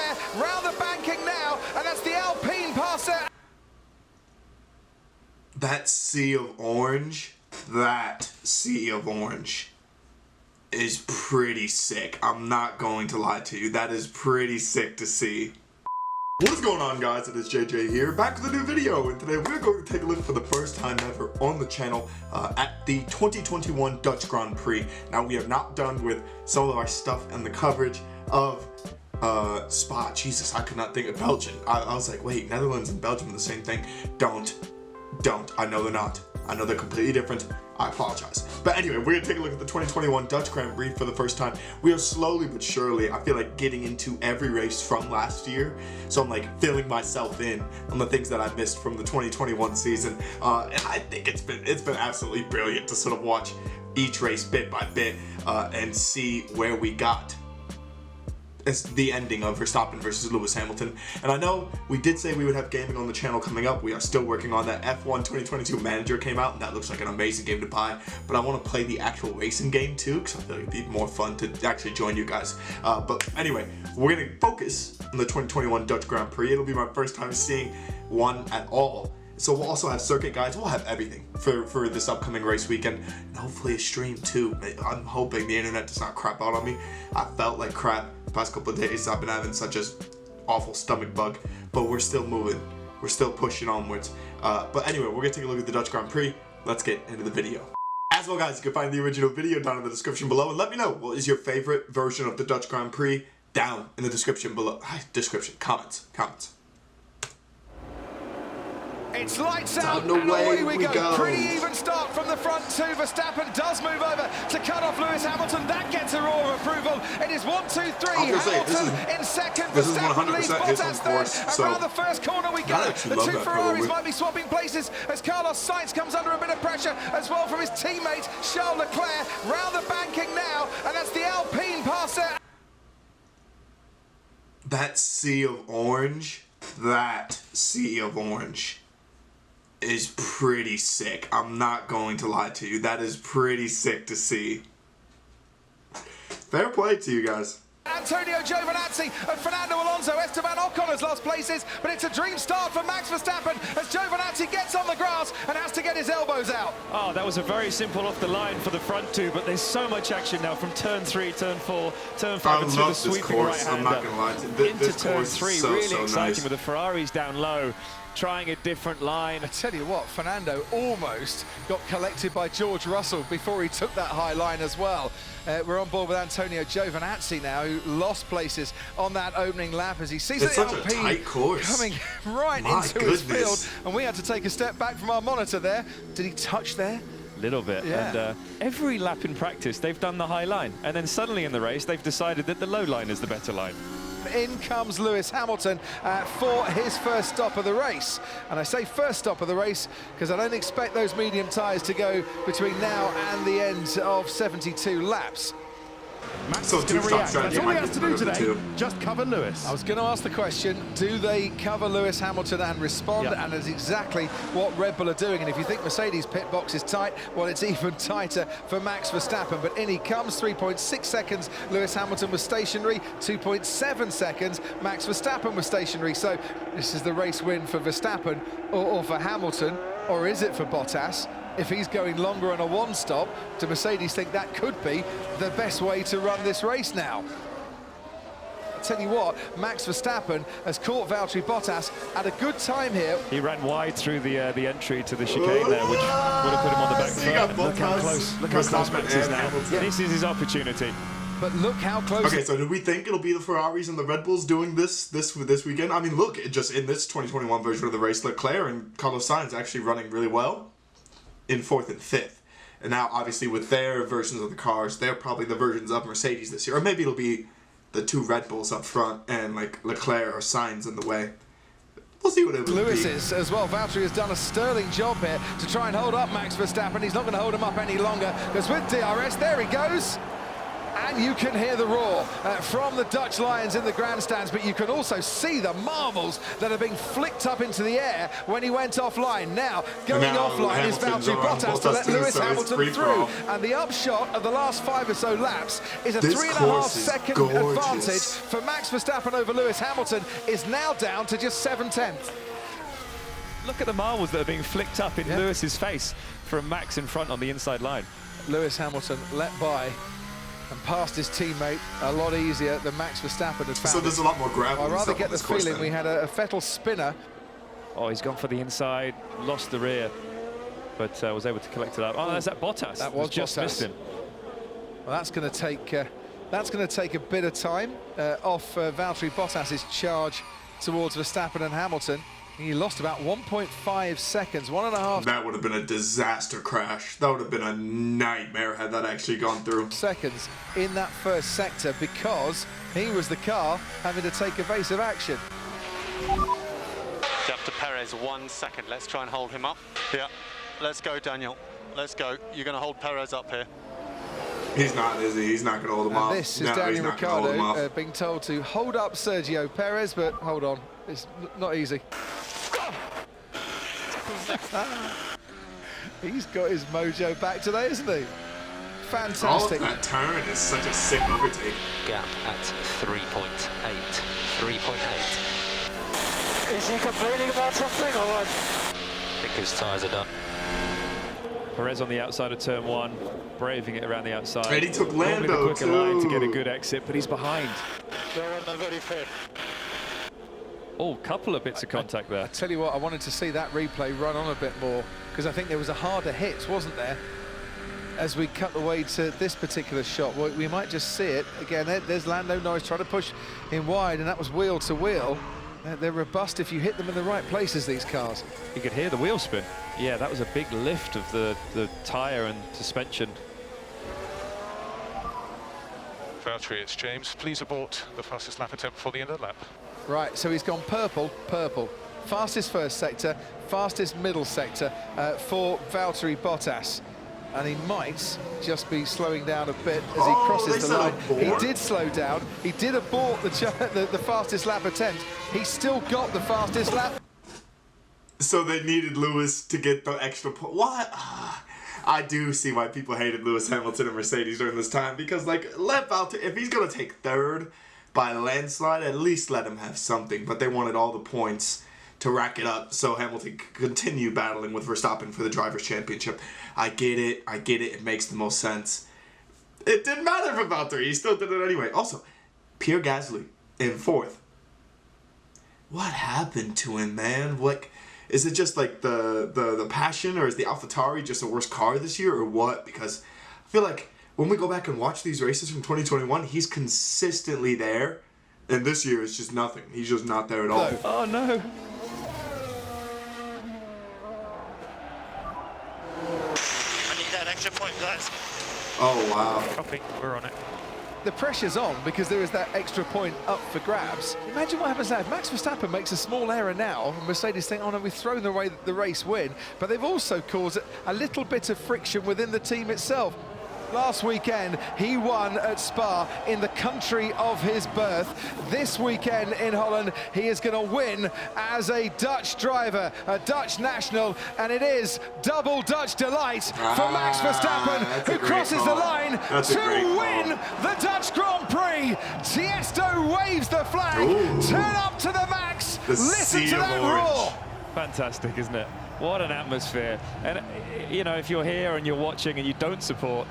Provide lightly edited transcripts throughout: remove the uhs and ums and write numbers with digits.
Leclerc round the banking now, and that's the Alpine passer. That sea of orange is pretty sick. I'm not going to lie to you. That is pretty sick to see. What is going on, guys? It is JJ here, back with a new video, and today we're going to take a look for the first time ever on the channel at the 2021 Dutch Grand Prix. Now, we are not done with some of our stuff and the coverage of Spa. Jesus, I could not think of Belgium. I was like, wait, Netherlands and Belgium are the same thing. Don't. I know they're not. I know they're completely different. I apologize. But anyway, we're going to take a look at the 2021 Dutch Grand Prix for the first time. We are slowly but surely, I feel like, getting into every race from last year. So I'm like filling myself in on the things that I missed from the 2021 season. And I think it's been absolutely brilliant to sort of watch each race bit by bit and see where we got. It's the ending of Verstappen versus Lewis Hamilton. And I know we did say we would have gaming on the channel coming up. We are still working on that. F1 2022 Manager came out, and that looks like an amazing game to buy. But I want to play the actual racing game too, because I feel like it'd be more fun to actually join you guys. But anyway, we're going to focus on the 2021 Dutch Grand Prix. It'll be my first time seeing one at all. So we'll also have circuit guides. We'll have everything for this upcoming race weekend, and hopefully a stream too. I'm hoping the internet does not crap out on me. I felt like crap the past couple of days. I've been having such an awful stomach bug, but we're still moving. We're still pushing onwards. But anyway, we're gonna take a look at the Dutch Grand Prix. Let's get into the video. As well, guys, you can find the original video down in the description below, and let me know what is your favorite version of the Dutch Grand Prix down in the description below. Comments. It's lights out, and away we go. Pretty even start from the front too. Verstappen does move over to cut off Lewis Hamilton. That gets a roar of approval. It is 1, 2, 3. Hamilton in second. Verstappen leads Bottas third. Around the first corner we go. The two Ferraris might be swapping places as Carlos Sainz comes under a bit of pressure as well from his teammate Charles Leclerc. Round the banking now, and that's the Alpine passer. That sea of orange is pretty sick. I'm not going to lie to you. That is pretty sick to see. Fair play to you guys. Antonio Giovinazzi and Fernando Alonso. Esteban Ocon has lost places, but it's a dream start for Max Verstappen as Giovinazzi gets on the grass and has to get his elbows out. Oh, that was a very simple off the line for the front two, but there's so much action now from turn 3, turn 4, turn 5, and to the sweeping right-hander. I'm not going to lie to you. Into turn 3, really exciting nice. with the Ferraris down low, trying a different line. I tell you what, Fernando almost got collected by George Russell before he took that high line as well. We're on board with Antonio Giovinazzi now, who lost places on that opening lap as he sees the Alpine coming right into his field, and we had to take a step back from our monitor there. Did he touch there? A little bit, yeah. And every lap in practice they've done the high line, and then suddenly in the race they've decided that the low line is the better line. In comes Lewis Hamilton for his first stop of the race. And I say first stop of the race because I don't expect those medium tyres to go between now and the end of 72 laps. Max is going to react. That's all he has to do today. Just cover Lewis. I was going to ask the question, do they cover Lewis Hamilton and respond? Yep. And that's exactly what Red Bull are doing. And if you think Mercedes pit box is tight, well, it's even tighter for Max Verstappen. But in he comes, 3.6 seconds. Lewis Hamilton was stationary. 2.7 seconds. Max Verstappen was stationary. So this is the race win for Verstappen or for Hamilton. Or is it for Bottas? If he's going longer on a one-stop, do Mercedes think that could be the best way to run this race now? I tell you what, Max Verstappen has caught Valtteri Bottas at a good time here. He ran wide through the entry to the chicane there, which would have put him on the back foot. Look how close Max is now. This is his opportunity. But look how close. Okay, so do we think it'll be the Ferraris and the Red Bulls doing this weekend? I mean, look, just in this 2021 version of the race, Leclerc and Carlos Sainz actually running really well in 4th and 5th. And now, obviously, with their versions of the cars, they're probably the versions of Mercedes this year. Or maybe it'll be the 2 Red Bulls up front and, like, Leclerc or Sainz in the way. We'll see what it will be. Lewis is as well. Valtteri has done a sterling job here to try and hold up Max Verstappen. He's not going to hold him up any longer, because with DRS, there he goes. and you can hear the roar from the Dutch Lions in the grandstands, but you can also see the marbles that are being flicked up into the air when he went offline. Now, going offline is Valtteri Bottas to let Lewis Hamilton through, and the upshot of the last 5 or so laps is a 3.5 second advantage for Max Verstappen over Lewis Hamilton is now down to just 7/10. Look at the marbles that are being flicked up in Lewis's face from Max in front on the inside line. Lewis Hamilton let by and passed his teammate a lot easier than Max Verstappen had found. So there's a lot more gravel. I rather get the feeling we had a Vettel spinner. Oh, he's gone for the inside, lost the rear, but was able to collect it up. Oh, there's that Bottas. That was just Bottas. missed him. Well, that's going to take a bit of time off Valtteri Bottas's charge towards Verstappen and Hamilton. He lost about 1.5 seconds, 1.5. That would have been a disaster crash. That would have been a nightmare had that actually gone through. Seconds in that first sector because he was the car having to take evasive action. Up to Perez, 1 second. Let's try and hold him up. Yeah, let's go, Daniel. Let's go. You're going to hold Perez up here. He's not, is he? He's not going to hold him off. This is Daniel Ricciardo being told to hold up Sergio Perez, but hold on, it's not easy. He's got his mojo back today, isn't he? Fantastic. Oh, that turn is such a sick overtake. Gap at 3.8. 3.8. Is he complaining about something or what? I think his tyres are done. Perez on the outside of turn 1, braving it around the outside. And he took Lando the quicker line to too. get a good exit, but he's behind. They're not very fair. Oh, couple of bits of contact there. I tell you what, I wanted to see that replay run on a bit more because I think there was a harder hit, wasn't there? As we cut away to this particular shot, we might just see it again. There's Lando Norris trying to push him wide, and that was wheel to wheel. They're robust if you hit them in the right places, these cars. You could hear the wheel spin. Yeah, that was a big lift of the tyre and suspension. Valtteri, it's James. Please abort the fastest lap attempt before the end of the lap. Right, so he's gone purple, purple. Fastest first sector, fastest middle sector for Valtteri Bottas. And he might just be slowing down a bit as he crosses the line. He did slow down. He did abort the fastest lap attempt. He still got the fastest lap. So they needed Lewis to get the extra point. What? I do see why people hated Lewis Hamilton and Mercedes during this time, because, like, let Valtteri, if he's going to take third by a landslide, at least let him have something. But they wanted all the points to rack it up so Hamilton could continue battling with Verstappen for the Drivers' Championship. I get it. It makes the most sense. It didn't matter for Valtteri. He still did it anyway. Also, Pierre Gasly in 4th. What happened to him, man? Like, is it just like the passion, or is the AlphaTauri just a worse car this year, or what? Because I feel like when we go back and watch these races from 2021, he's consistently there, and this year it's just nothing. He's just not there at all. Oh no! I need that extra point, guys. Oh wow! Copy, we're on it. The pressure's on because there is that extra point up for grabs. Imagine what happens now if Max Verstappen makes a small error now and Mercedes think, oh no, we've thrown away the race win, but they've also caused a little bit of friction within the team itself. Last weekend, he won at Spa in the country of his birth. This weekend in Holland, he is going to win as a Dutch driver, a Dutch national, and it is double Dutch delight for Max Verstappen, who crosses the line to win the Dutch Grand Prix. Tiesto waves the flag. Ooh. Turn up to the max. Listen to that roar. Fantastic, isn't it? What an atmosphere. And, you know, if you're here and you're watching and you don't support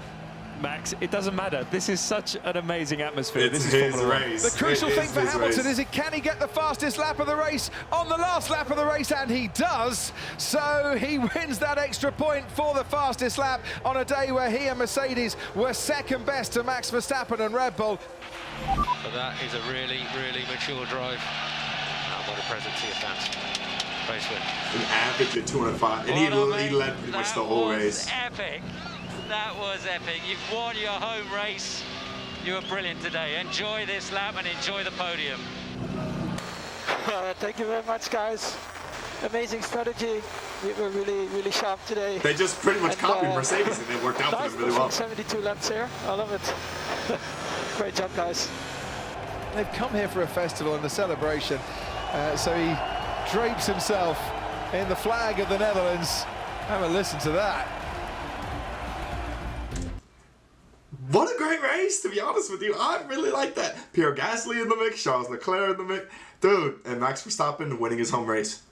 Max, it doesn't matter. This is such an amazing atmosphere. It's this is his race. The crucial thing for Hamilton race. is can he get the fastest lap of the race on the last lap of the race, and he does. So he wins that extra point for the fastest lap on a day where he and Mercedes were second best to Max Verstappen and Red Bull. But that is a really, really mature drive. And what a present to your fans. Race win. An average of 205, and he led pretty much the whole race. Epic. That was epic. You've won your home race. You were brilliant today. Enjoy this lap and enjoy the podium. Thank you very much, guys. Amazing strategy. We were really sharp today. They just pretty much copied Mercedes, and it worked out for them really well. 72 laps here. I love it. Great job, guys. They've come here for a festival and a celebration, so he drapes himself in the flag of the Netherlands. Have a listen to that. What a great race, to be honest with you. I really like that. Pierre Gasly in the mix, Charles Leclerc in the mix. Dude, and Max Verstappen winning his home race.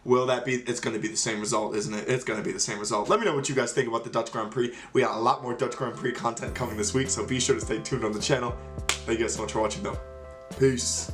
Will that be? It's going to be the same result, isn't it? It's going to be the same result. Let me know what you guys think about the Dutch Grand Prix. We got a lot more Dutch Grand Prix content coming this week, so be sure to stay tuned on the channel. Thank you guys so much for watching, though. Peace.